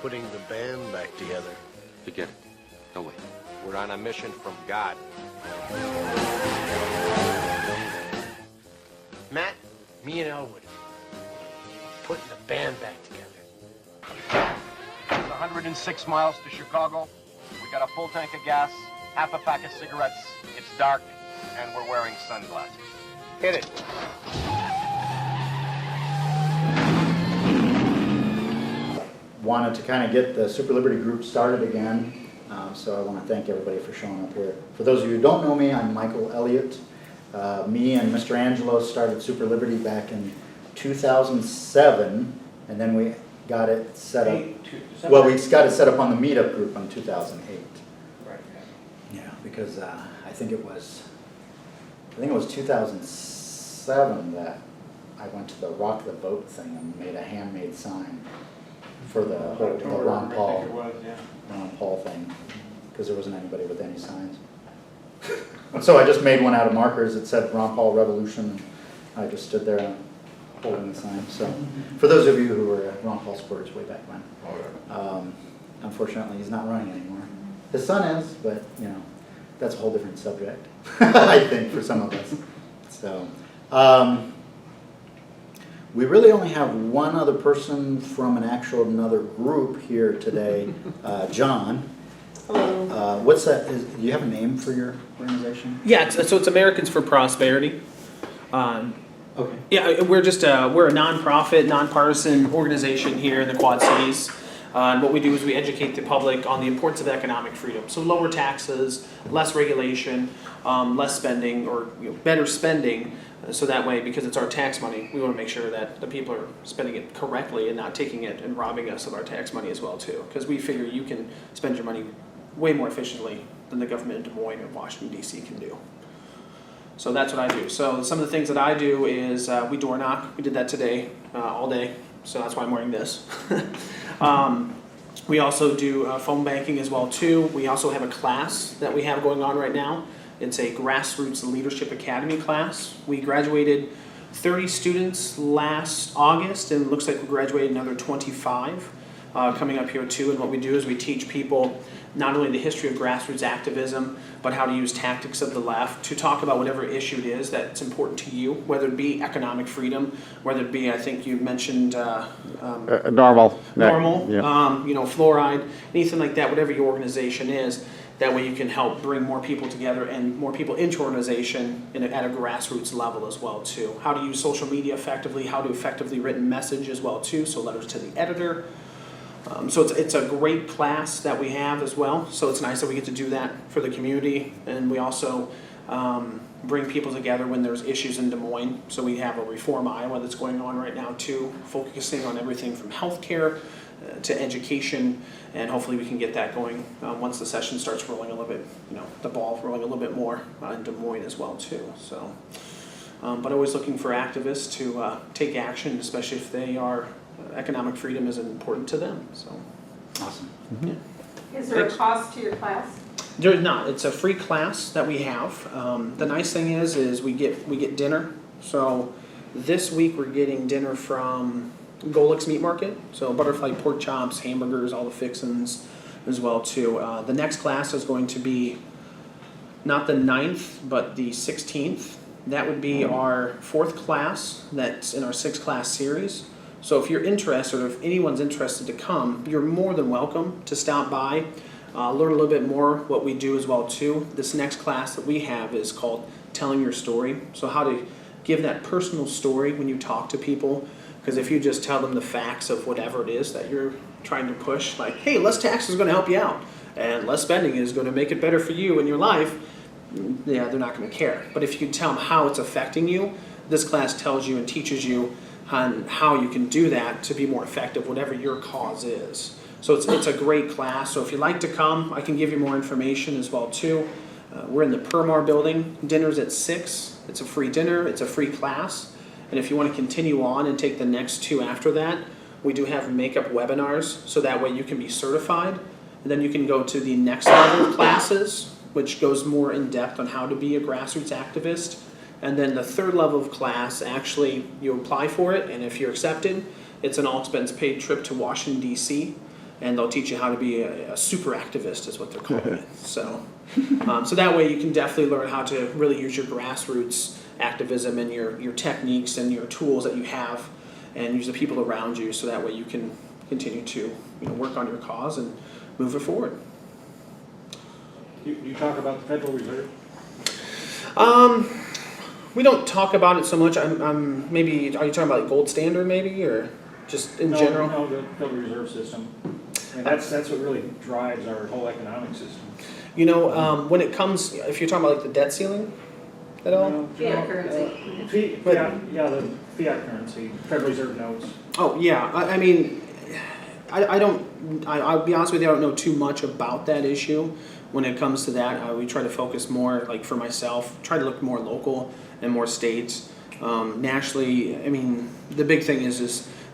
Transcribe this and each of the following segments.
putting the band back together. Forget it. No way. We're on a mission from God. Matt, me and Elwood, putting the band back together. 106 miles to Chicago. We got a full tank of gas, half a pack of cigarettes. It's dark, and we're wearing sunglasses. Hit it. Wanted to kind of get the SuperLiberty group started again, so I want to thank everybody for showing up here. For those of you who don't know me, I'm Michael Elliott. Me and Mr. Angelo started SuperLiberty back in 2007, and then we got it set up. Well, we got it set up on the meetup group in 2008. Right. Yeah, because I think it was 2007 that I went to the Rock the Boat thing and made a handmade sign for the whole the Ron Paul thing, because there wasn't anybody with any signs. So I just made one out of markers. It said Ron Paul Revolution, and I just stood there holding the sign. So for those of you who were Ron Paul supporters way back when, unfortunately he's not running anymore. His son is, but you know, that's a whole different subject, I think, for some of us. So we really only have one other person from another group here today, John. Hello. What's that? Do you have a name for your organization? Yeah, so it's Americans for Prosperity. Okay. Yeah, we're just we're a nonprofit, nonpartisan organization here in the Quad Cities. And what we do is we educate the public on the importance of economic freedom. So lower taxes, less regulation, less spending, or better spending. So that way, because it's our tax money, we want to make sure that the people are spending it correctly and not taking it and robbing us of our tax money as well too. Because we figure you can spend your money way more efficiently than the government in Des Moines or Washington, D.C. can do. So that's what I do. So some of the things that I do is we door knock. We did that today, all day. So that's why I'm wearing this. We also do phone banking as well too. We also have a class that we have going on right now. It's a Grassroots Leadership Academy class. We graduated 30 students last August, and it looks like we graduated another 25 coming up here too. And what we do is we teach people not only the history of grassroots activism, but how to use tactics of the left to talk about whatever issue it is that's important to you, whether it be economic freedom, whether it be, I think you mentioned normal, yeah. Fluoride, anything like that, whatever your organization is. That way you can help bring more people together and more people into organization at a grassroots level as well too. How to use social media effectively, how to effectively written message as well too, so letters to the editor. So it's a great class that we have as well. So it's nice that we get to do that for the community, and we also bring people together when there's issues in Des Moines. So we have a Reform Iowa that's going on right now too, focusing on everything from healthcare to education, and hopefully we can get that going once the session starts rolling a little bit, the ball rolling a little bit more in Des Moines as well too. So, but always looking for activists to take action, especially if they are economic freedom is important to them. So, awesome. Yeah. Is there a cost to your class? There's not. It's a free class that we have. The nice thing is we get dinner. So this week we're getting dinner from Golik's Meat Market. So butterfly pork chops, hamburgers, all the fixins as well too. The next class is going to be not the 9th, but the 16th. That would be our 4th class that's in our 6-class series. So if you're interested, or if anyone's interested to come, you're more than welcome to stop by, learn a little bit more what we do as well too. This next class that we have is called Telling Your Story. So how to give that personal story when you talk to people. Because if you just tell them the facts of whatever it is that you're trying to push, like, hey, less taxes is going to help you out, and less spending is going to make it better for you in your life, yeah, they're not going to care. But if you tell them how it's affecting you, this class tells you and teaches you on how you can do that to be more effective, whatever your cause is. So it's a great class. So if you'd like to come, I can give you more information as well too. We're in the Permar building. Dinner's at 6. It's a free dinner. It's a free class. And if you want to continue on and take the next 2 after that, we do have makeup webinars, so that way you can be certified. And then you can go to the next level of classes, which goes more in depth on how to be a grassroots activist. And then the 3rd level of class, actually, you apply for it, and if you're accepted, it's an all-expense-paid trip to Washington, D.C. and they'll teach you how to be a super activist is what they're calling it. So that way you can definitely learn how to really use your grassroots activism and your techniques and your tools that you have, and use the people around you, so that way you can continue to work on your cause and move it forward. You talk about the Federal Reserve? We don't talk about it so much. I'm maybe, are you talking about like gold standard maybe, or just in general? No, the Federal Reserve System. I mean, that's what really drives our whole economic system. When it comes, if you're talking about like the debt ceiling at all? Fiat currency. The fiat currency, Federal Reserve notes. Oh, yeah. I mean, I'll be honest with you, I don't know too much about that issue. When it comes to that, we try to focus more, like for myself, try to look more local and more states. Nationally, I mean, the big thing is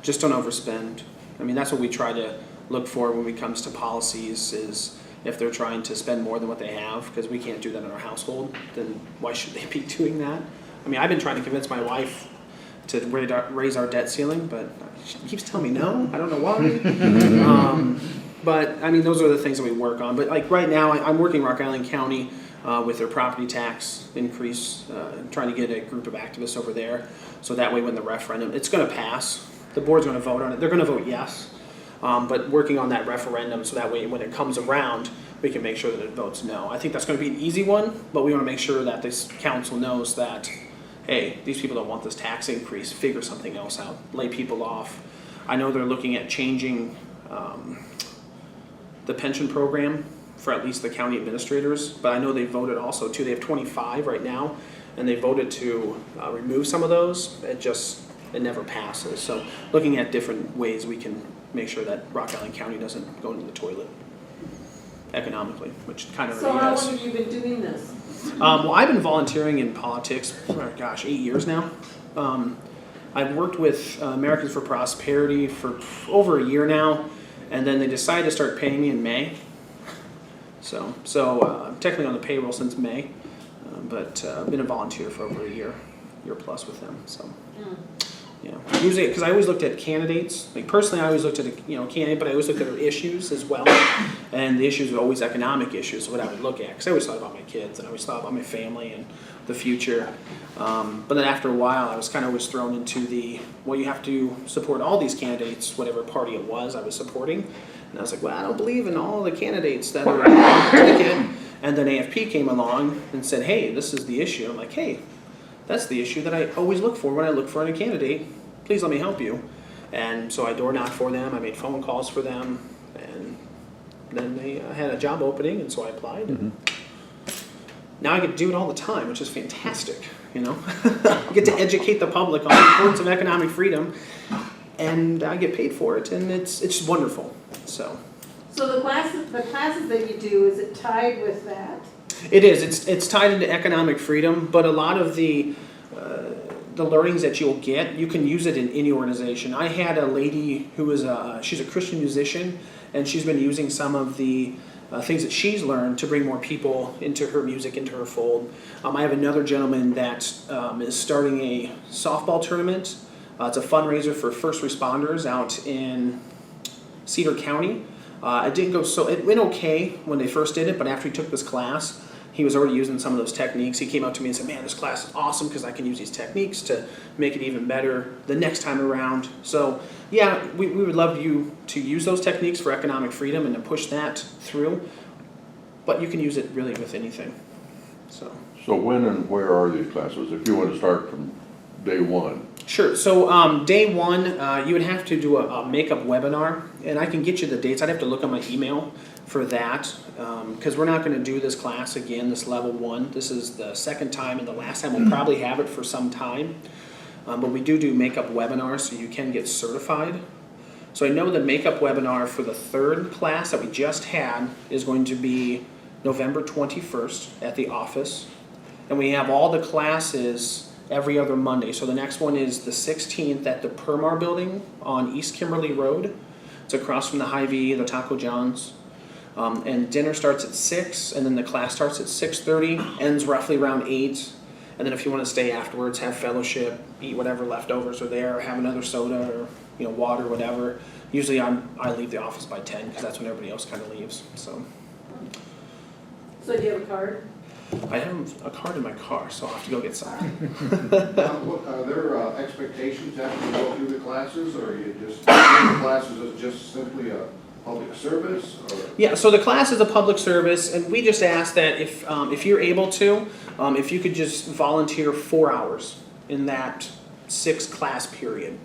just don't overspend. I mean, that's what we try to look for when it comes to policies, is if they're trying to spend more than what they have, because we can't do that in our household, then why should they be doing that? I mean, I've been trying to convince my wife to raise our debt ceiling, but she keeps telling me no. I don't know why. But I mean, those are the things that we work on. But like right now, I'm working Rock Island County with their property tax increase, trying to get a group of activists over there, so that way when the referendum, it's going to pass. The board's going to vote on it. They're going to vote yes. But working on that referendum, so that way when it comes around, we can make sure that it votes no. I think that's going to be an easy one, but we want to make sure that this council knows that, hey, these people don't want this tax increase. Figure something else out. Lay people off. I know they're looking at changing the pension program for at least the county administrators, but I know they voted also too. They have 25 right now, and they voted to remove some of those. It never passes. So looking at different ways we can make sure that Rock Island County doesn't go into the toilet economically, which kind of So already how is. long have you been doing this? Well, I've been volunteering in politics for, 8 years now. I've worked with Americans for Prosperity for over a year now, and then they decided to start paying me in May. So I'm technically on the payroll since May, but I've been a volunteer for over a year plus with them. So. Yeah, usually because I always looked at candidates. Like personally, I always looked at a candidate, but I always looked at their issues as well. And the issues were always economic issues. What I would look at, because I always thought about my kids and I always thought about my family and the future. But then after a while, I was kind of always thrown into you have to support all these candidates, whatever party it was I was supporting. And I was like, well, I don't believe in all the candidates that are on the ticket. And then AFP came along and said, hey, this is the issue. I'm like, hey. That's the issue that I always look for when I look for a candidate. Please let me help you. And so I door knocked for them. I made phone calls for them. And then they had a job opening, and so I applied. And now I get to do it all the time, which is fantastic. I get to educate the public on the importance of economic freedom, and I get paid for it, and it's just wonderful. So the classes that you do, is it tied with that? it is. It's tied into economic freedom, but a lot of the learnings that you'll get, you can use it in any organization. I had a lady who was she's a Christian musician, and she's been using some of the things that she's learned to bring more people into her music, into her fold. I have another gentleman that is starting a softball tournament. It's a fundraiser for first responders out in Cedar County. It went okay when they first did it, but after he took this class, he was already using some of those techniques. He came up to me and said, man, this class is awesome because I can use these techniques to make it even better the next time around. So yeah, we would love you to use those techniques for economic freedom and to push that through, but you can use it really with anything. So when and where are these classes, if you want to start from day one? Sure. So day one, you would have to do a makeup webinar, and I can get you the dates. I'd have to look on my email for that, because we're not going to do this class again, this level 1. This is the second time, and the last time we'll probably have it for some time. But we do makeup webinars, so you can get certified. So I know the makeup webinar for the third class that we just had is going to be November 21st at the office. And we have all the classes every other Monday. So the next one is the 16th at the Permar building on East Kimberly Road. It's across from the Hy-Vee, the Taco John's. And dinner starts at 6, and then the class starts at 6:30, ends roughly around 8. And then if you want to stay afterwards, have fellowship, eat whatever leftovers are there, have another soda or water, whatever. Usually I leave the office by 10 because that's when everybody else kind of leaves. So So do you have a card? I have a card in my car, so I'll have to go get some. Are there expectations after you go through the classes, or you just, the classes is just simply a public service, or? Yeah, so the class is a public service, and we just ask that if you're able to, if you could just volunteer 4 hours in that 6-class period,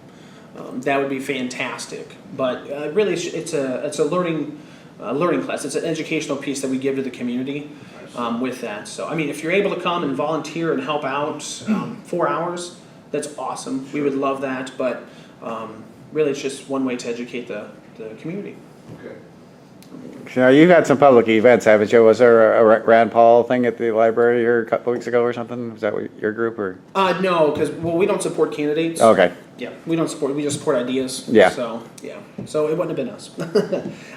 that would be fantastic. But really, it's a learning class. It's an educational piece that we give to the community with that. So I mean, if you're able to come and volunteer and help out 4 hours, that's awesome. We would love that. But really, it's just one way to educate the community. Okay. So you've had some public events, haven't you? Was there a Rand Paul thing at the library here a couple weeks ago or something? Was that your group or? No, because we don't support candidates. Okay. Yeah, we don't support. We just support ideas. Yeah. So yeah, so it wouldn't have been us.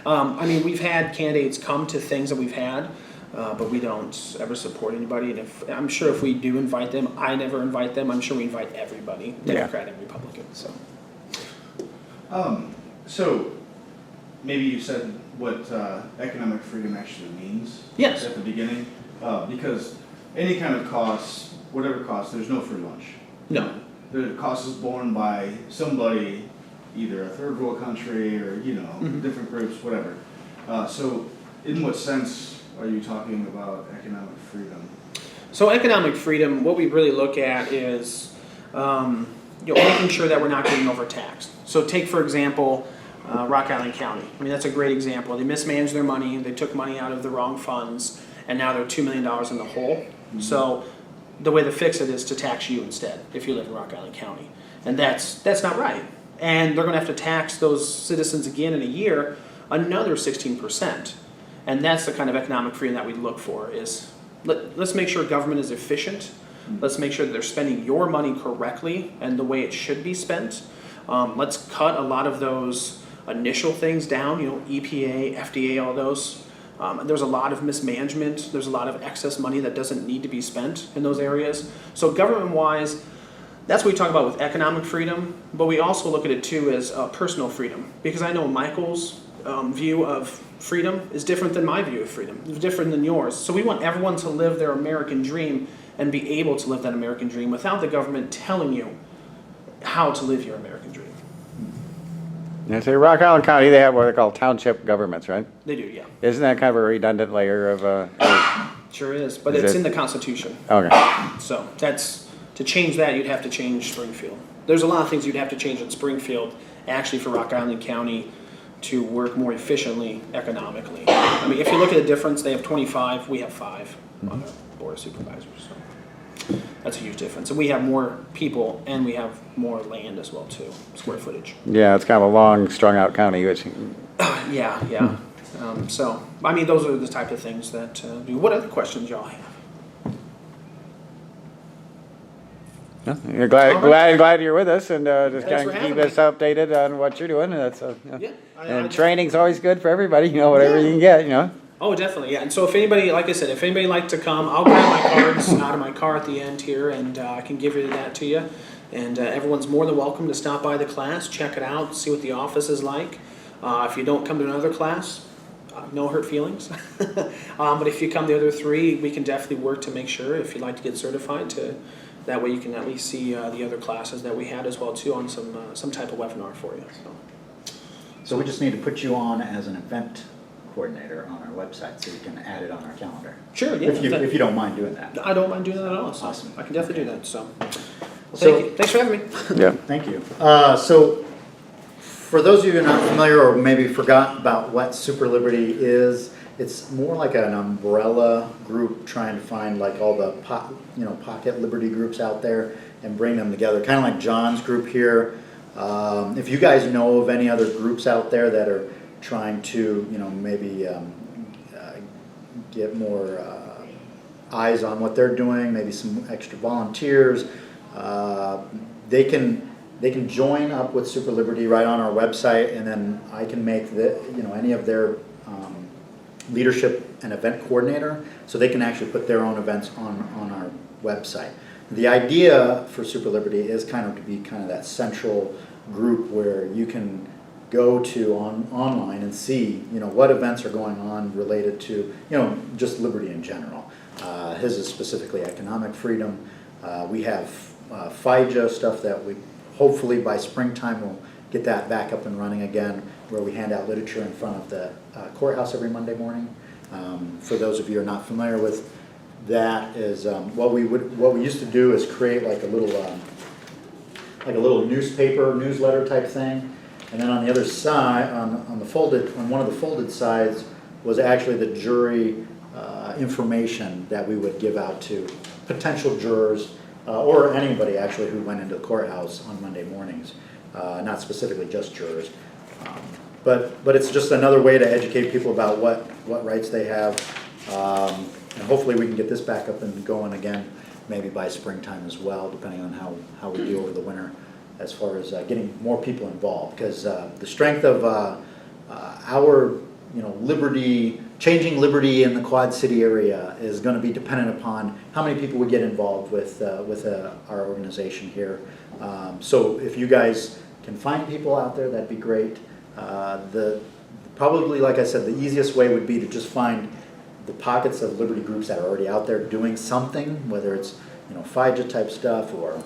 I mean, we've had candidates come to things that we've had, but we don't ever support anybody. And I'm sure if we do invite them, I never invite them. I'm sure we invite everybody, Democrat and Republican. So. So, maybe you said what economic freedom actually means. Yes. At the beginning, because any kind of cost, whatever cost, there's no free lunch. No. The cost is borne by somebody, either a third world country or different groups, whatever. So, in what sense are you talking about economic freedom? So economic freedom, what we really look at is making sure that we're not getting overtaxed. So take, for example, Rock Island County. I mean, that's a great example. They mismanaged their money, they took money out of the wrong funds, and now they're $2 million in the hole. Mm-hmm. So the way to fix it is to tax you instead if you live in Rock Island County. And that's not right. And they're going to have to tax those citizens again in a year another 16%. And that's the kind of economic freedom that we look for is let's make sure government is efficient. Let's make sure that they're spending your money correctly and the way it should be spent. Let's cut a lot of those initial things down, EPA, FDA, all those. There's a lot of mismanagement. There's a lot of excess money that doesn't need to be spent in those areas. So government-wise, that's what we talk about with economic freedom, but we also look at it too as personal freedom. Because I know Michael's view of freedom is different than my view of freedom. It's different than yours. So we want everyone to live their American dream and be able to live that American dream without the government telling you how to live your American dream. Yeah, so Rock Island County, they have what they call township governments, right? They do, yeah. Isn't that kind of a redundant layer of? Sure is, but Is it's it? in the Constitution. Okay. So to change that, you'd have to change Springfield. There's a lot of things you'd have to change in Springfield, actually, for Rock Island County to work more efficiently economically. I mean, if you look at the difference, they have 25, we have 5 on the Board of Supervisors. So that's a huge difference. And we have more people and we have more land as well too, square footage. Yeah, it's kind of a long, strung-out county, which. Yeah. So, I mean, those are the type of things that do. What other questions y'all have? You're glad you're with us, and just Thanks kind for of keep having us updated on what you're doing. And that's Yeah. and training's always good for everybody. Whatever you can get. Oh, definitely, yeah. And so if anybody, like I said, if anybody like to come, I'll grab my cards out of my car at the end here, and I can give that to you. And everyone's more than welcome to stop by the class, check it out, see what the office is like. If you don't come to another class, no hurt feelings. But if you come the other 3, we can definitely work to make sure, if you'd like to get certified, that way you can at least see the other classes that we had as well too on some type of webinar for you. So we just need to put you on as an event coordinator on our website so you can add it on our calendar. Sure, yeah. If you don't mind doing that. I don't mind doing that at all. So Awesome. I can definitely do that. So, So- thank you. Thanks for having me. Yeah. Thank you. So for those of you who are not familiar or maybe forgot about what SuperLiberty is, it's more like an umbrella group trying to find like all the pocket liberty groups out there and bring them together, kind of like John's group here. If you guys know of any other groups out there that are trying to, maybe get more eyes on what they're doing, maybe some extra volunteers, they can join up with SuperLiberty right on our website, and then I can make any of their leadership and event coordinator, so they can actually put their own events on our website. the idea for Super Liberty is kind of to be kind of that central group where you can go to online and see, you know, what events are going on related to, you know, just liberty in general. His is specifically economic freedom. We have FIJA stuff that we hopefully by springtime will get that back up and running again, where we hand out literature in front of the courthouse every Monday morning. For those of you who are not familiar with that, is what we used to do is create like a little newsletter type thing, and then on the other side, on one of the folded sides was actually the jury information that we would give out to potential jurors or anybody actually who went into the courthouse on Monday mornings, not specifically just jurors. But it's just another way to educate people about what rights they have. And hopefully we can get this back up and going again, maybe by springtime as well, depending on how we do over the winter, as far as getting more people involved. Because the strength of our, you know, liberty, changing liberty in the Quad City area is going to be dependent upon how many people we get involved with our organization here. So if you guys can find people out there, that'd be great. Probably, like I said, the easiest way would be to just find the pockets of liberty groups that are already out there doing something, whether it's, you know, FIJA type stuff or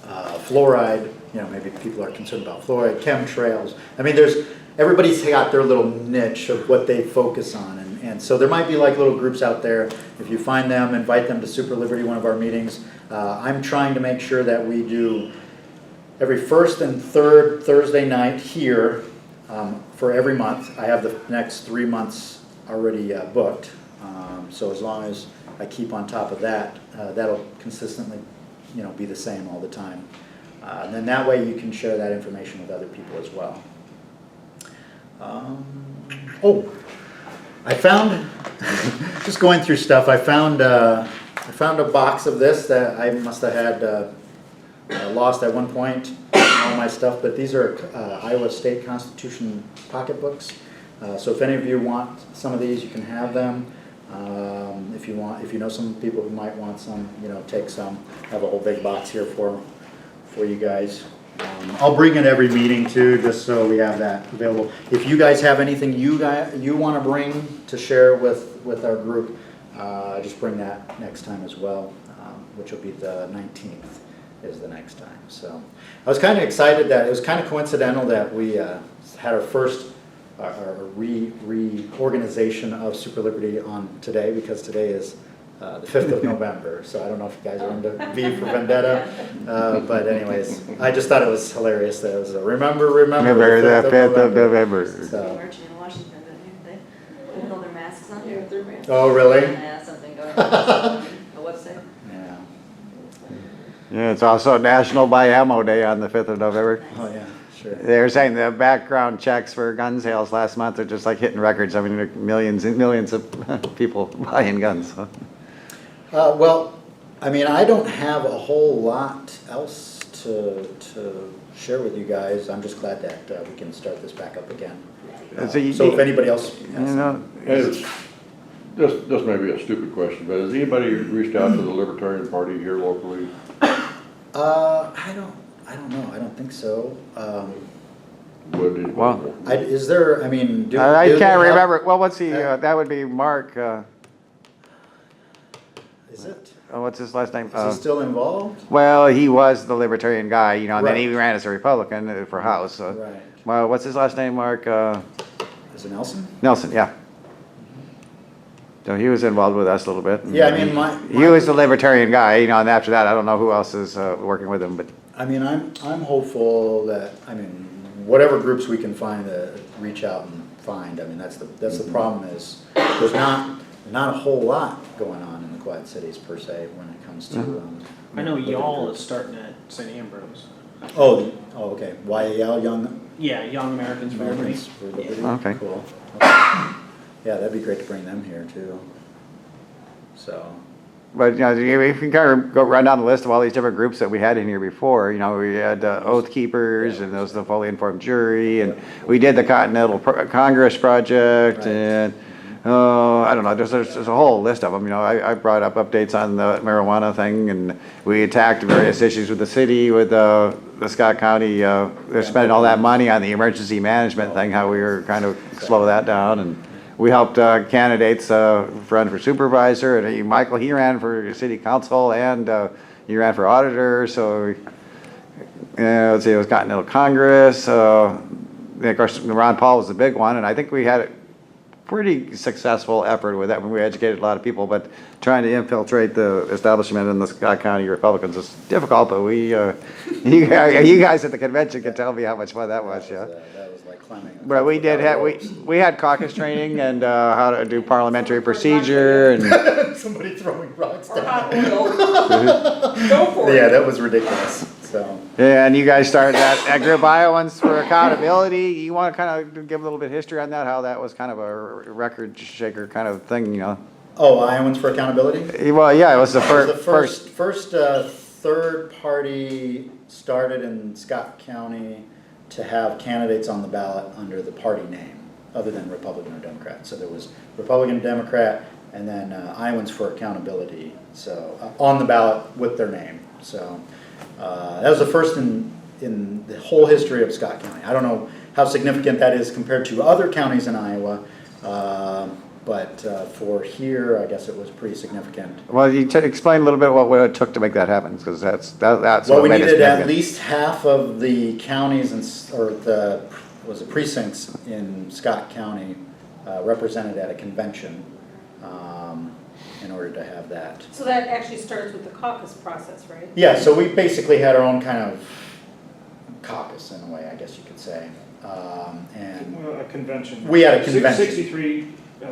fluoride. You know, maybe people are concerned about fluoride, chemtrails. I mean, everybody's got their little niche of what they focus on, and so there might be like little groups out there. If you find them, invite them to Super Liberty, one of our meetings. I'm trying to make sure that we do every first and third Thursday night here for every month. I have the next 3 months already booked, so as long as I keep on top of that, that'll consistently, you know, be the same all the time. And then that way you can share that information with other people as well. I found, just going through stuff, I found a box of this that I must have had lost at one point, all my stuff, but these are Iowa State Constitution pocketbooks. So if any of you want some of these, you can have them. If you know some people who might want some, you know, take some. I have a whole big box here for you guys. I'll bring it every meeting too, just so we have that available. If you guys have anything you want to bring to share with our group, just bring that next time as well, which will be the 19th is the next time. So I was kind of excited that it was kind of coincidental that we had our first reorganization of Super Liberty on today, because today is the 5th of November. So I don't know if you guys are into V for Vendetta, but anyways, I just thought it was hilarious that it was a remember Remember the 5th of November. So. Marching in Washington, they with all their masks on. Yeah, with their masks. Oh, really? Yeah, something going on the website. Yeah. Yeah, it's also National Buy Ammo Day on the 5th of November. Oh, yeah, sure. They were saying the background checks for gun sales last month are just like hitting records. I mean, millions and millions of people buying guns. So. Well, I mean, I don't have a whole lot else to share with you guys. I'm just glad that we can start this back up again. So if anybody else has it's this may be a stupid question, but has anybody reached out to the Libertarian Party here locally? I don't know. I don't think so. Well, is there? I mean, I can't remember. Well, what's he? That would be Mark. Is it? What's his last name? Is he still involved? Well, he was the Libertarian guy, you know, and then he Right. ran as a Republican for House. So. Right. Well, what's his last name, Mark? Is it Nelson? Nelson, yeah. So he was involved with us a little bit. Yeah, I mean, he was the Libertarian guy, you know, and after that, I don't know who else is working with him, but. I mean, I'm hopeful that, I mean, whatever groups we can find to reach out and find. I mean, that's the problem is there's not a whole lot going on in the Quad Cities per se when it comes to. I know y'all is starting at St. Ambrose. Oh, okay. YAL, Young Yeah, Young Americans for Liberty. Americans for Liberty. Okay. Cool. Okay. Yeah, that'd be great to bring them here too. So. But, you know, if you kind of go run down the list of all these different groups that we had in here before, you know, we had Oath Keepers, and those the fully informed jury, and we did the Continental Congress Project, Right. and I don't know, there's a whole list of them, you know, I brought up updates on the marijuana thing, and we attacked various issues with the city, with the Scott County, they're spending all that money on the emergency management thing, how we were kind of slow that down, and we helped candidates run for supervisor, and Michael, he ran for city council, and he ran for auditor, so, let's see, it was Continental Congress, of course, Ron Paul was the big one, and I think we had a pretty successful effort with that when we educated a lot of people, but trying to infiltrate the establishment in the Scott County Republicans is difficult, but we, you guys at the convention can tell me how much fun that was, yeah. That was like climbing. But we did have, we had caucus training and how to do parliamentary procedure and. Somebody throwing rocks Or down. hot oil. Go for it. Yeah, that was ridiculous, so. Yeah, and you guys started that group Iowans for Accountability. You want to kind of give a little bit of history on that, how that was kind of a record shaker kind of thing, you know? Oh, Iowans for Accountability? Well, yeah, it was the It was first. third party started in Scott County to have candidates on the ballot under the party name, other than Republican or Democrat. So there was Republican, Democrat, and then Iowans for Accountability, so on the ballot with their name. So that was the first in the whole history of Scott County. I don't know how significant that is compared to other counties in Iowa, but for here, I guess it was pretty significant. Well, you explain a little bit what it took to make that happen, because that's Well, what we made it needed at significant. least half of the counties or the precincts in Scott County represented at a convention in order to have that. So that actually starts with the caucus process, right? Yeah, so we basically had our own kind of caucus in a way, I guess you could say. And Well, a convention. We had a convention. 63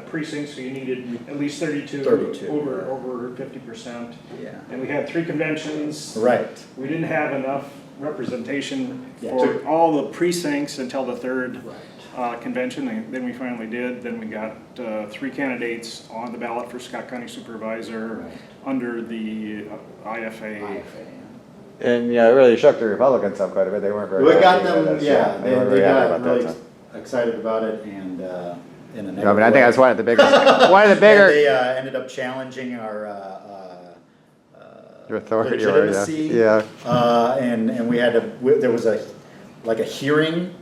precincts, so you needed at least 32. 32, Over 50%. yeah, And we had 3 conventions. right. We didn't have enough representation Yeah. for all the precincts until the third Right. convention, and then we finally did. Then we got 3 candidates on the ballot for Scott County Supervisor Right. under the IFA. And, yeah, it really shook the Republicans up quite a bit. They weren't very. We got happy with them, us. yeah, They weren't they very happy got about that, really so. excited about it and in a negative I mean, I think way. that's one of the biggest, one of the And bigger. they ended up challenging our Your authority, or, yeah. legitimacy. Yeah. And we had there was a hearing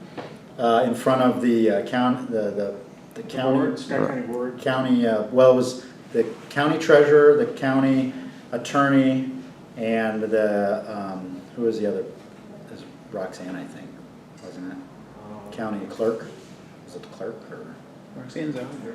in front of the the county. Board, Scott County Board. County, well, it was the county treasurer, the county attorney, and the, who was the other? It was Roxanne, I think, wasn't it? County clerk, was it the clerk or? Roxanne's out there.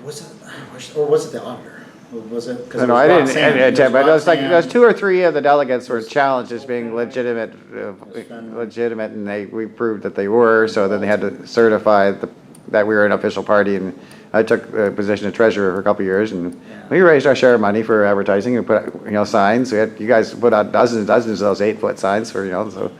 Was it, or was it the auditor? Was it? 'Cause it No, was I didn't Roxanne. attend, but it was like, Roxanne. there's 2 or 3 of the delegates were challenged as being legitimate, and we proved that they were, so then they had to certify that we were an official party, and I took the position of treasurer for a couple of years, and we raised our share of money for advertising and put, signs. We had, you guys put out dozens and dozens of those 8-foot signs for, so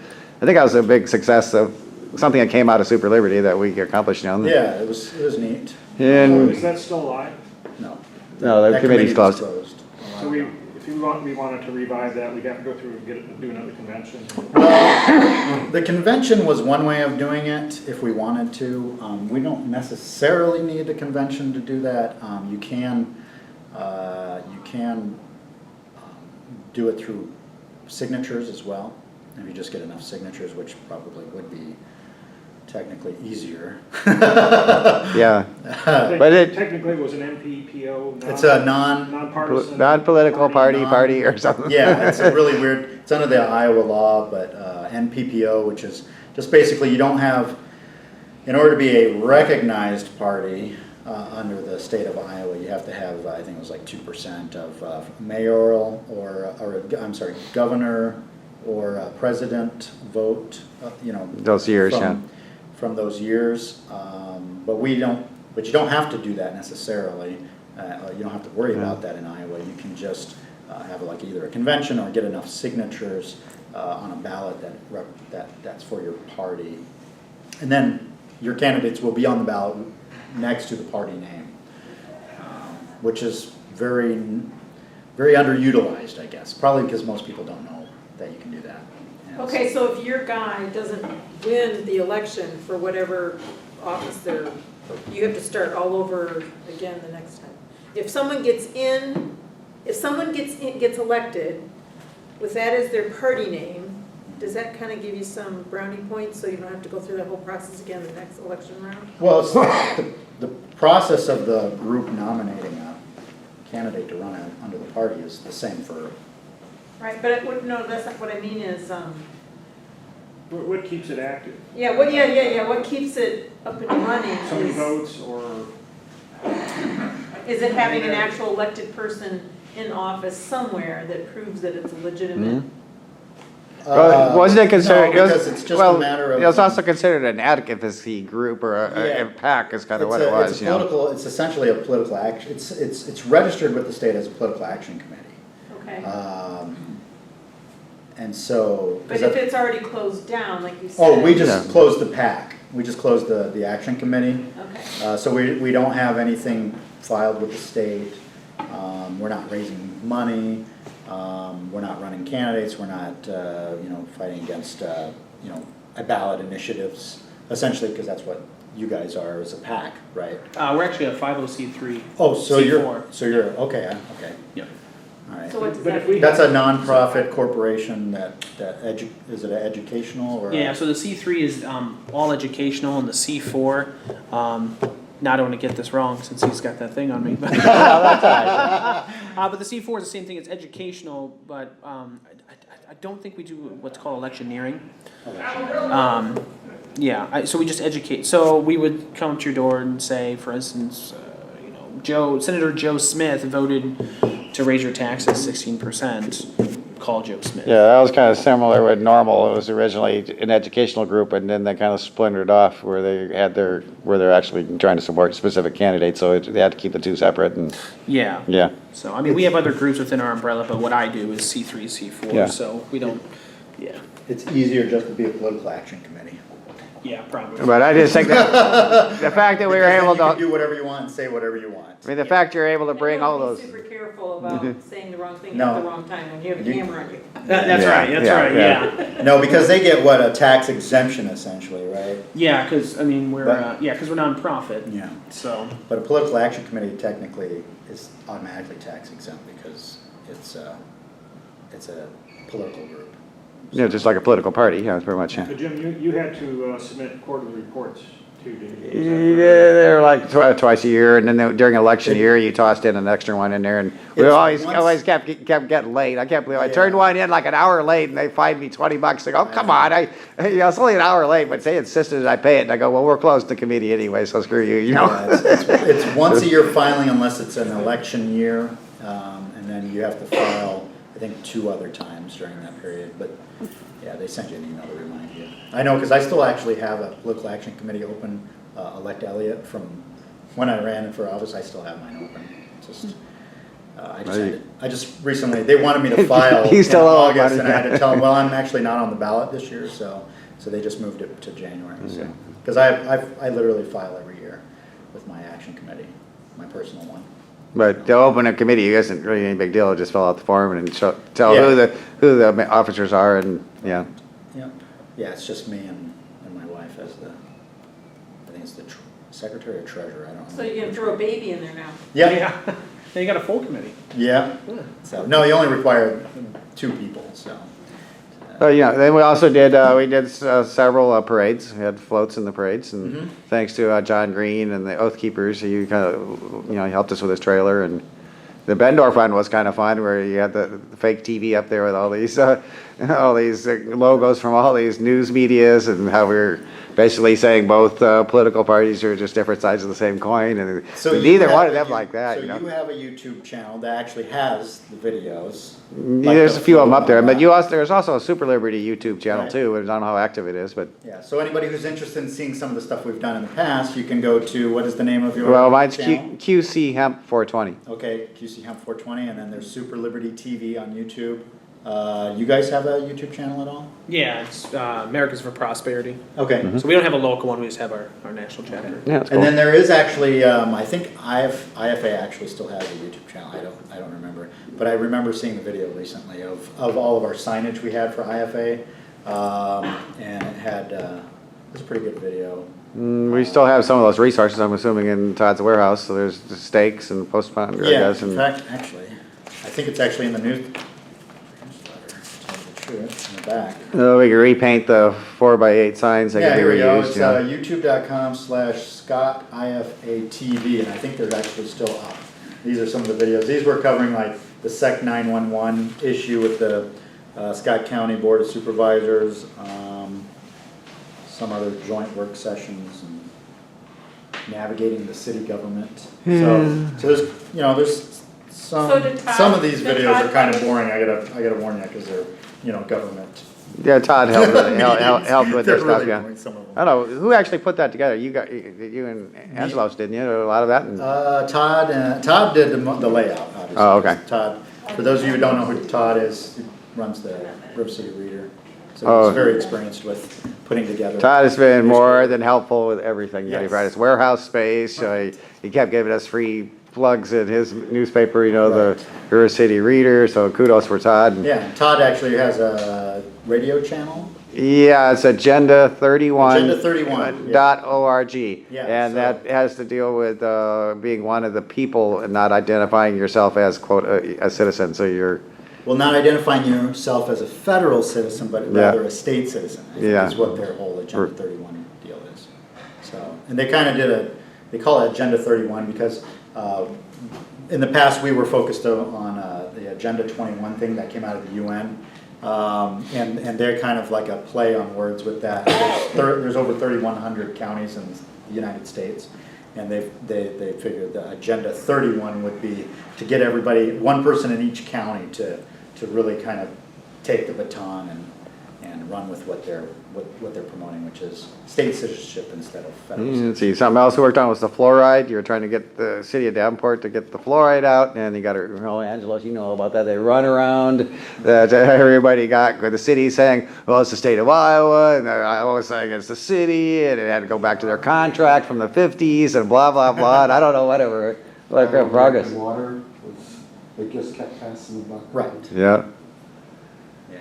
I think that was a big success of something that came out of SuperLiberty that we accomplished, Yeah, it was neat. And, Is that still alive? No. no, the That committee's committee was closed. So if we wanted to revive that, we'd have to go through and do another convention. Well, the convention was one way of doing it if we wanted to. We don't necessarily need a convention to do that. You can do it through signatures as well. If you just get enough signatures, which probably would be technically easier. Yeah. But it- Technically, it was an NPPO. It's a nonpartisan. Non-political party or something. Yeah, it's a really weird, it's under the Iowa law, but NPPO, which is just basically you don't have, in order to be a recognized party under the state of Iowa, you have to have, I think it was like 2% of mayoral or I'm sorry, governor or president vote, Those years, yeah. from those years. But you don't have to do that necessarily. You don't have to worry about that in Iowa. You can just have like either a convention or get enough signatures on a ballot that's for your party. And then your candidates will be on the ballot next to the party name, which is very, very underutilized, I guess. Probably because most people don't know that you can do that. And Okay, so if your guy doesn't win the election for whatever office they're You have to start all over again the next time. If someone gets elected with that as their party name, does that kind of give you some brownie points so you don't have to go through that whole process again the next election round? Well, it's the process of the group nominating a candidate to run under the party is the same for. Right, but no, that's not what I mean is, What keeps it active? yeah, what keeps it up and running So many is, votes or? is it having an actual elected person in office somewhere that proves that it's legitimate? Well, wasn't it considered? No, because it's just a matter of. It was also considered an advocacy group or a PAC is kind of what it was, It's it's essentially a political action, it's registered with the state as a political action committee. Okay. And so. But if it's already closed down, like you said. Oh, we just closed the PAC, we just closed the action committee. Okay. So we don't have anything filed with the state, we're not raising money, we're not running candidates, we're not, fighting against, ballot initiatives, essentially, because that's what you guys are as a PAC, right? We're actually a 50c3. Oh, so C4. you're, okay, okay. Yep. All right. So what does But that if we- mean? That's a nonprofit corporation is it educational or? Yeah, so the C3 is all educational, and the C4, now I don't want to get this wrong since he's got that thing on me. But, but the C4 is the same thing, it's educational, but I don't think we do what's called electioneering. So we just educate. So we would come to your door and say, for instance, Senator Joe Smith voted to raise your taxes 16%. Call Joe Smith. Yeah, that was kind of similar with Normal. It was originally an educational group, and then they kind of splintered off where they're actually trying to support specific candidates. So they had to keep the two separate. And Yeah. yeah, So I mean, we have other groups within our umbrella, but what I do is C3, C4. Yeah. So we don't. Yeah. It's easier just to be a political action committee. Yeah, probably. but I just think that the fact that we were able You can to, do whatever you want and say whatever you want. I mean, the fact you're able to bring all And you those. have to be super careful about saying the wrong thing No. at the wrong time when you have a camera on you. That's Yeah, right. That's yeah, right. yeah. Yeah. No, because they get a tax exemption essentially, right? Yeah, because I mean we're But- because we're nonprofit. Yeah. So But a political action committee technically is automatically tax exempt because it's a political group. Just like a political party. Yeah, it's pretty much. Yeah. So Jim, you had to submit quarterly reports too, didn't you? Yeah, they're like twice a year, and then during election year, you tossed in an extra one in there, and we It's always kept getting late. I can't believe I turned one in like an hour late, and they fined me $20. They go, oh, come on, it's only an hour late, but they insisted I pay it, and I go, well, we're closed to committee anyway, so screw you, Yeah, it's once a year filing unless it's an election year, and then you have to file, I think, 2 other times during that period, but yeah, they send you an email to remind you. I know, because I still actually have a political action committee open, elect Elliott from when I ran for office, I still have mine open. Just, I just recently, they wanted me to file You in still owe August, money. and I had to tell them, well, I'm actually not on the ballot this year, so they just moved it to January. So, because I literally file every year with my action committee, my personal one. But to open a committee isn't really any big deal. Just fill out the form and tell Yeah. who the officers are, and yeah. Yeah, it's just me and my wife as I think it's the secretary or treasurer, I don't know. So you're gonna throw a baby in there now. Yeah, Now you got a full committee. yeah. So, no, you only require 2 people, so. Then we also did several parades. We had floats in the parades, and thanks to John Green and the Oath Keepers, he kind of he helped us with his trailer. And the Bendorf one was kind of fun, where you had the fake TV up there with all these logos from all these news medias, and how we were basically saying both political parties are just different sides of the same coin, and neither one of them like that. So you have a YouTube channel that actually has the videos. There's a few of them up there, but there's also a SuperLiberty YouTube channel too. I don't know how active it is, but Yeah, so anybody who's interested in seeing some of the stuff we've done in the past, you can go to, what is the name of your mine's channel? QC Hemp 420. Okay, QC Hemp 420, and then there's SuperLiberty TV on YouTube. You guys have a YouTube channel at all? Yeah, it's Americans for Prosperity. Okay. So we don't have a local one. We just have our national chapter. Yeah, that's cool. And then there is actually, I think IFA actually still has a YouTube channel. I don't remember, but I remember seeing the video recently of all of our signage we had for IFA, and it was a pretty good video. We still have some of those resources, I'm assuming, in Todd's warehouse, so there's the stakes and post ponder, I Yeah, guess. in and- fact, actually, I think it's actually in the newsletter, to tell you the truth, in the back. We can repaint the 4x8 signs that Yeah, can be here we go. reused, It's yeah. youtube.com/ScottIFATV, and I think they're actually still up. These are some of the videos. These were covering like the SEC 911 issue with the Scott County Board of Supervisors, some other joint work sessions, and navigating the city government. So there's, there's So did Todd- some of these did videos Todd are kind of cover- boring. I gotta warn you, because they're, government. Yeah, Todd helped with, helped with They're this stuff, really yeah. boring, some of them. I don't know, who actually put that together? You and Angelos, didn't you? A lot of that? And- Todd did the layout, obviously. Oh, okay. Todd, for those of you who don't know who Todd is, he runs the River City Reader. So Oh. he's very experienced with putting together. Todd has been more than helpful with everything. He Yes. provided us warehouse space. He kept giving us free plugs in his newspaper, the River City Reader. So kudos for Todd. Yeah, Todd actually has a radio channel. Yeah, it's Agenda 31. Agenda 31, yeah. .org. Yeah, And so- that has to deal with being one of the people and not identifying yourself as, quote, a citizen. So you're, Well, not identifying yourself as a federal citizen, but Yeah. rather a state citizen. I think Yeah. is what their whole Agenda 31 deal is. So, and they kind of they call it Agenda 31 because in the past we were focused on the Agenda 21 thing that came out of the UN. And they're kind of like a play on words with that. There's over 3,100 counties in the United States. And they figured the Agenda 31 would be to get everybody, one person in each county to really kind of take the baton and run with what they're promoting, which is state citizenship instead of federal citizenship. see, something else we worked on was the fluoride. You were trying to get the city of Davenport to get the fluoride out, and you got to, Angelos, you know all about that. They run around, that everybody got, the city saying, well, it's the state of Iowa, and I was saying it's the city, and it had to go back to their contract from the 50s, and blah, blah, blah, and I don't know, whatever, like progress. Water they just kept passing the buck. Right, Yeah. yeah.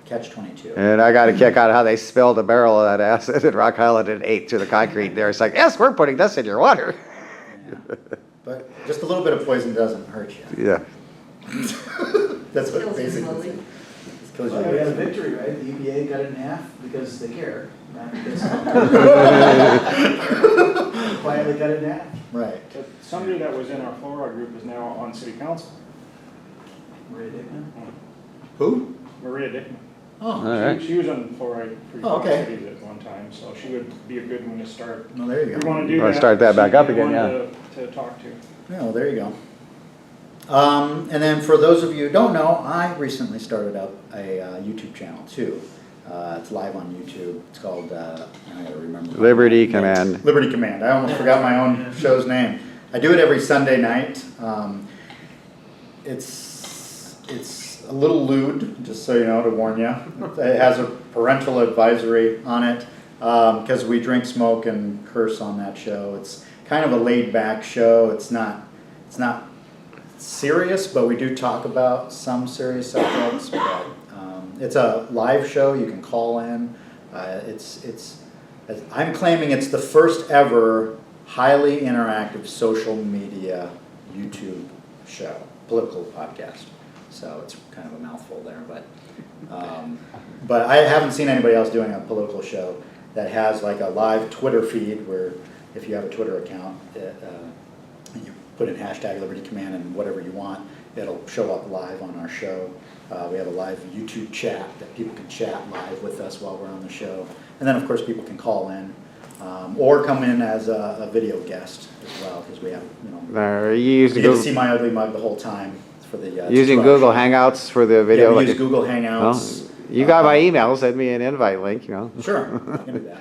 Catch-22. And I got a kick out of how they spilled a barrel of that acid in Rock Island and ate through the concrete there. It's like, yes, we're putting this in your water. Yeah. But just a little bit of poison doesn't hurt you. Yeah. That's what Kills you basically slowly. it kills you. Well, we had a victory, right? The EPA cut it in half because they care, not because. Quietly cut it in half. Right. But somebody that was in our fluoride group is now on city council. Maria Dickman. Who? Maria Dickman. Oh, All right. She was on fluoride free Oh, okay. cities at one time, so she would be a good one to start. well, there you We go. want to do Wanna that. start that back she'd up be again, one yeah. To talk to. Yeah, well, there you go. And then for those of you who don't know, I recently started up a YouTube channel too. It's live on YouTube. It's called, I gotta remember. Liberty Command. Liberty Command. I almost forgot my own show's name. I do it every Sunday night. It's a little lewd, just so you know, to warn you. It has a parental advisory on it because we drink, smoke, and curse on that show. It's kind of a laid-back show. It's not serious, but we do talk about some serious subjects. But it's a live show. You can call in. I'm claiming it's the first ever highly interactive social media YouTube show, political podcast. So it's kind of a mouthful there, but I haven't seen anybody else doing a political show that has like a live Twitter feed where if you have a Twitter account, and you put in hashtag Liberty Command and whatever you want, it'll show up live on our show. We have a live YouTube chat that people can chat live with us while we're on the show. And then of course people can call in or come in as a video guest as well, because we have, You used you to get to go, see my ugly mug the whole time for the using subscribe. Google Hangouts for the Yeah, video. we like use it- Google Hangouts. Well, you got my email, send me an invite link, Sure, I can do that.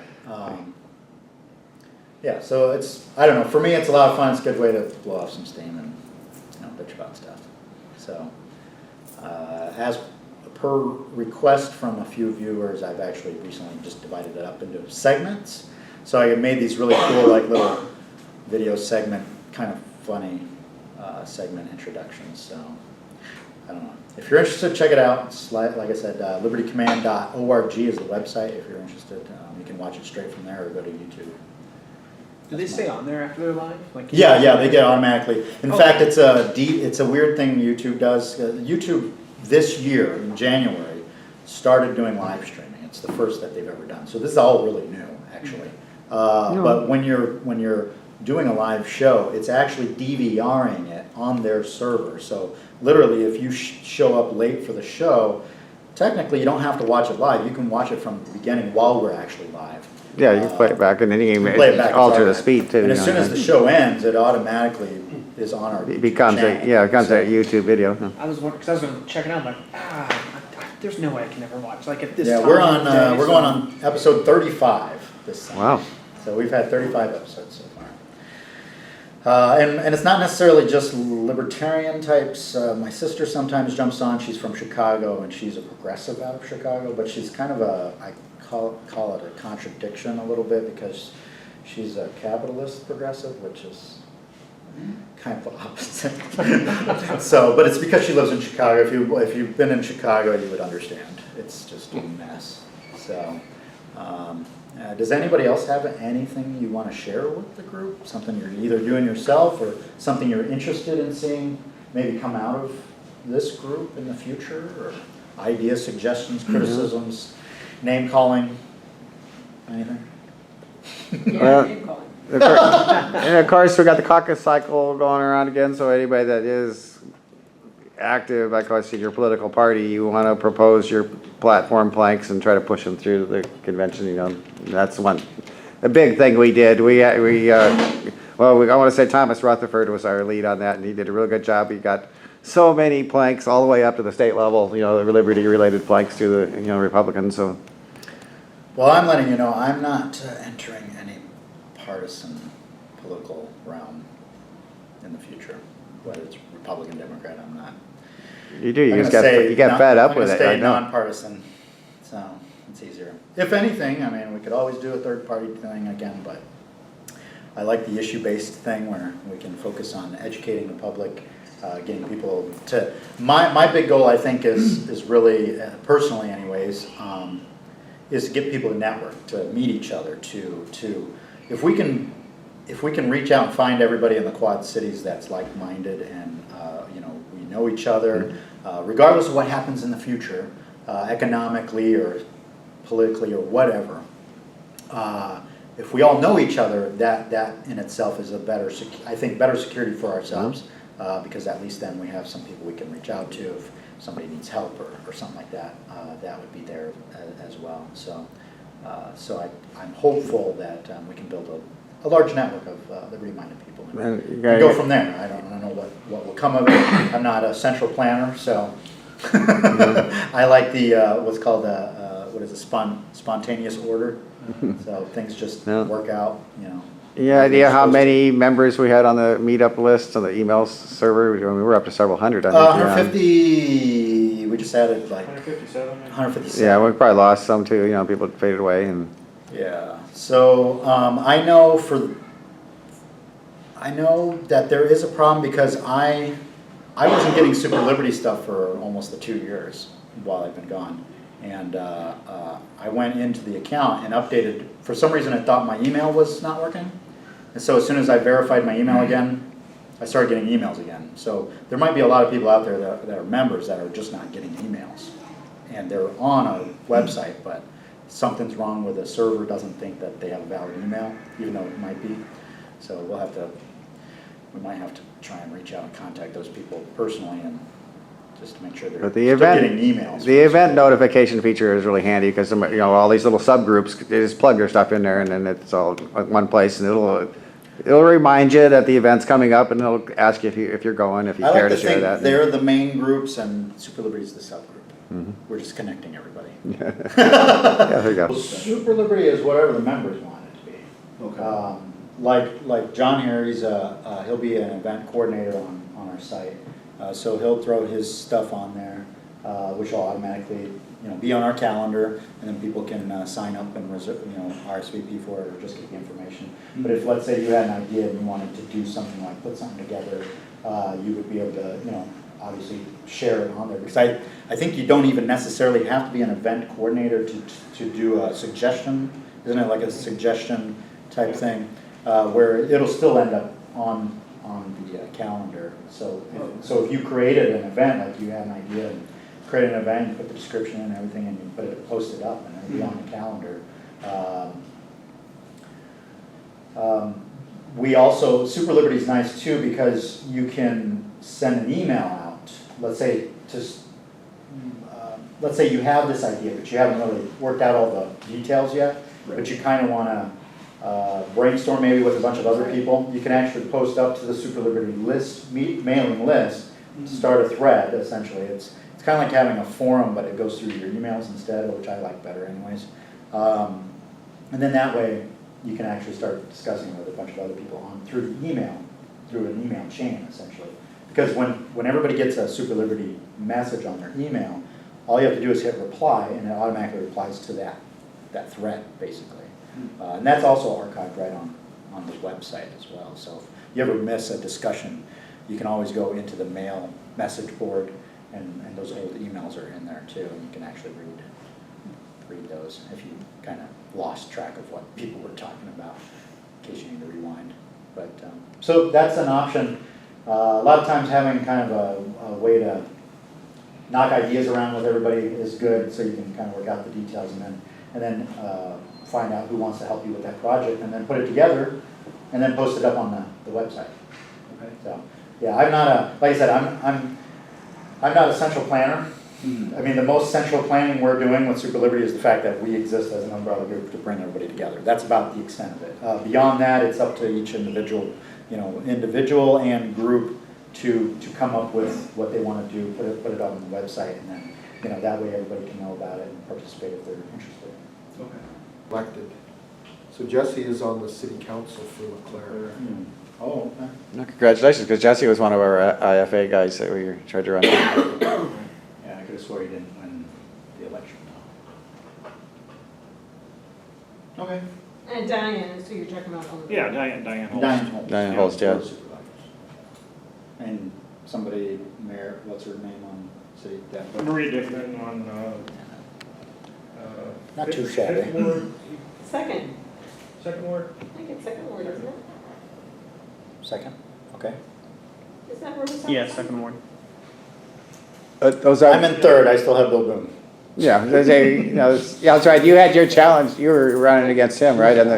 Yeah, so I don't know, for me it's a lot of fun. It's a good way to blow off some steam and bitch about stuff. So as per request from a few viewers, I've actually recently just divided it up into segments. So I made these really cool like little video segment, kind of funny segment introductions. So I don't know. If you're interested, check it out. It's like I said, libertycommand.org is the website. If you're interested, you can watch it straight from there or go to YouTube. Do they stay on there after they're live? Like, Yeah, they get automatically. In fact, it's a weird thing YouTube does. YouTube this year, in January, started doing live streaming. It's the first that they've ever done. So this is all really new, actually. But when you're doing a live show, it's actually DVRing it on their server. So literally, if you show up late for the show, technically you don't have to watch it live. You can watch it from the beginning while we're actually live. Yeah, you can play it back and then you play it back, can alter the it's speed too. And as you soon know, as the show ends, it automatically is on our It becomes channel. it becomes a YouTube video. I was wondering, because I was going to check it out, I'm like, there's no way I can ever watch. Like at this Yeah, time we're of on, the day, we're so- going on episode 35 this time. Wow. So we've had 35 episodes so far. And it's not necessarily just libertarian types. My sister sometimes jumps on. She's from Chicago, and she's a progressive out of Chicago, but she's kind of I call it a contradiction a little bit, because she's a capitalist progressive, which is kind of the opposite. So, but it's because she lives in Chicago. If you've been in Chicago, you would understand. It's just a mess. So, does anybody else have anything you want to share with the group? Something you're either doing yourself or something you're interested in seeing maybe come out of this group in the future, or ideas, suggestions, criticisms, name calling, anything? Well, and of course, we got the caucus cycle going around again, so anybody that is active, like I said, your political party, you want to propose your platform planks and try to push them through the convention, you know, that's a big thing we did. I want to say Thomas Rutherford was our lead on that, and he did a real good job. He got so many planks all the way up to the state level, you know, the liberty-related planks to the, you know, Republicans, so. Well, I'm letting you know, I'm not entering any partisan political realm in the in whether it's Republican, Democrat, I'm not. You do, you just get fed up with it. I'm going to stay nonpartisan, so it's easier. If anything, I mean, we could always do a third-party thing again, but I like the issue-based thing where we can focus on educating the public, getting people to, my big goal, I think, is really, personally anyways, is to get people to network, to meet each other, if we can reach out and find everybody in the Quad Cities that's like-minded and, you know, we know each other, regardless of what happens in the future, economically or politically or whatever, if we all know each other, that in itself is a better security for ourselves, because at least then we have some people we can reach out to if somebody needs help or something like that. That would be there as well. So I'm hopeful that we can build a large network of liberty-minded people and go from there. I don't know what will come of it. I'm not a central planner, so I like the what's called spontaneous order. So things just work out, you know. Any idea how many members we had on the meetup list on the email server? I mean, we were up to several hundred. I think, 150. We just added like 157. 157. Yeah, we probably lost some too. You know, people faded away and. Yeah. So I know that there is a problem because I wasn't getting Super Liberty stuff for almost the 2 years while I've been gone, and I went into the account and updated. For some reason, I thought my email was not working, and so as soon as I verified my email again, I started getting emails again. So there might be a lot of people out there that are members that are just not getting emails, and they're on a website, but something's wrong with the server, doesn't think that they have a valid email, even though it might be. So we might have to try and reach out and contact those people personally and just to make sure they're still getting emails. The event notification feature is really handy because, you know, all these little subgroups, they just plug their stuff in there and then it's all at one place, and it'll remind you that the event's coming up, and it'll ask you if you're going, if you care to share that. They're the main groups and Super Liberty is the subgroup. Mm-hmm. We're just connecting everybody. Yeah, there you go. Super Liberty is whatever the members want it to be. Okay. Like John here, he'll be an event coordinator on our site. So he'll throw his stuff on there, which will automatically, you know, be on our calendar, and then people can sign up and reserve, you know, RSVP for it or just get the information. Mm-hmm. But if, let's say, you had an idea and you wanted to do something like put something together, you would be able to, you know, obviously share it on there, because I think you don't even necessarily have to be an event coordinator to do a suggestion. Isn't it like a suggestion type thing? where it'll still end up on the calendar. So if you created an event, like you had an idea and created an event, you put the description and everything, and you post it up, and it'll be on the calendar. We also, SuperLiberty is nice too, because you can send an email out. Let's say let's say you have this idea, but you haven't really worked out all the details yet, but you kind of want to brainstorm maybe with a bunch of other people. You can actually post up to the SuperLiberty list, mailing list, start a thread, essentially. It's kind of like having a forum, but it goes through your emails instead, which I like better anyways. And then that way, you can actually start discussing with a bunch of other people through an email chain, essentially. Because when everybody gets a SuperLiberty message on their email, all you have to do is hit reply, and it automatically replies to that thread, basically. And that's also archived right on the website as well. So if you ever miss a discussion, you can always go into the mail message board, and those old emails are in there too, and you can actually read those if you kind of lost track of what people were talking about, in case you need to rewind. But so that's an option. A lot of times having kind of a way to knock ideas around with everybody is good, so you can kind of work out the details and then find out who wants to help you with that project, and then put it together, and then post it up on the website. Okay. So yeah, I'm not like I said, I'm not a central planner. I mean, the most central planning we're doing with SuperLiberty is the fact that we exist as an umbrella group to bring everybody together. That's about the extent of it. Beyond that, it's up to each individual and group to come up with what they want to do, put it on the website, and then that way everybody can know about it and participate if they're interested. Okay. Elected. So Jesse is on the city council for LeClaire. Oh, okay. No, congratulations, because Jesse was one of our IFA guys that we tried to run. Yeah, I could have swore he didn't win the election. Okay. And Diane, so you're talking about. Yeah, Diane Holst. Diane Holst, yeah. And somebody, Mayor, what's her name on city? Maria Dickman on. Not too shabby. Second ward. I think it's second ward, isn't it? Second, okay. Is that Riverside? Yeah, second ward. Those are. I'm in third, I still have Bill Boone. Yeah, yeah, that's right. You had your challenge. You were running against him, right? And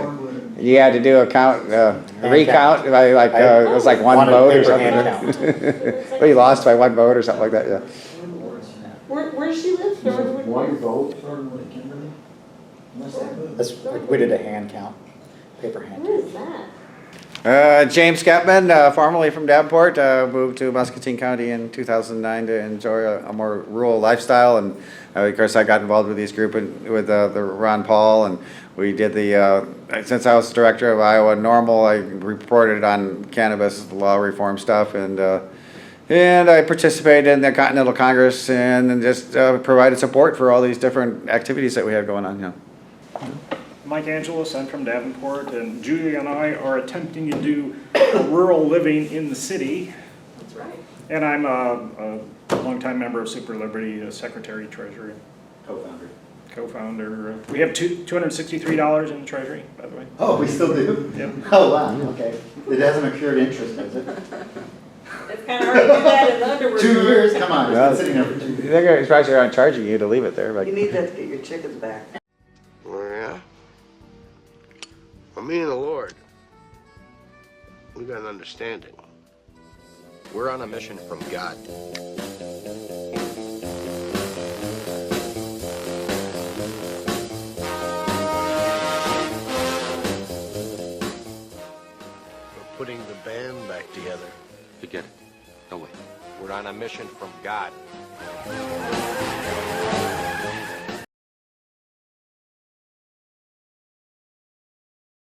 you had to do a recount. It was like one vote or something. Well, you lost by one vote or something like that. Yeah. Where she lives? One vote. We did a hand count, paper hand Where count. is that? James Skepman, formerly from Davenport, moved to Muscatine County in 2009 to enjoy a more rural lifestyle, and of course I got involved with this group with the Ron Paul, and we did since I was director of Iowa Normal, I reported on cannabis law reform stuff, and I participated in the Continental Congress and just provided support for all these different activities that we had going on. Mike Angelos, I'm from Davenport, and Julia and I are attempting to do rural living in the city. That's right. And I'm a longtime member of SuperLiberty, secretary, treasurer, co-founder. We have $263 in the treasury, by the way. Oh, we still do? Yep. Oh, wow, okay. It hasn't accrued interest, has it? It's kind of hard to do that in Underwood. 2 years, come on, it's been sitting there for 2 years. They're probably around charging you to leave it there. But. You need that to get your chickens back. Oh, yeah? Well, me and the Lord, we got an understanding. We're on a mission from God. We're putting the band back together. Forget it. No way. We're on a mission from God.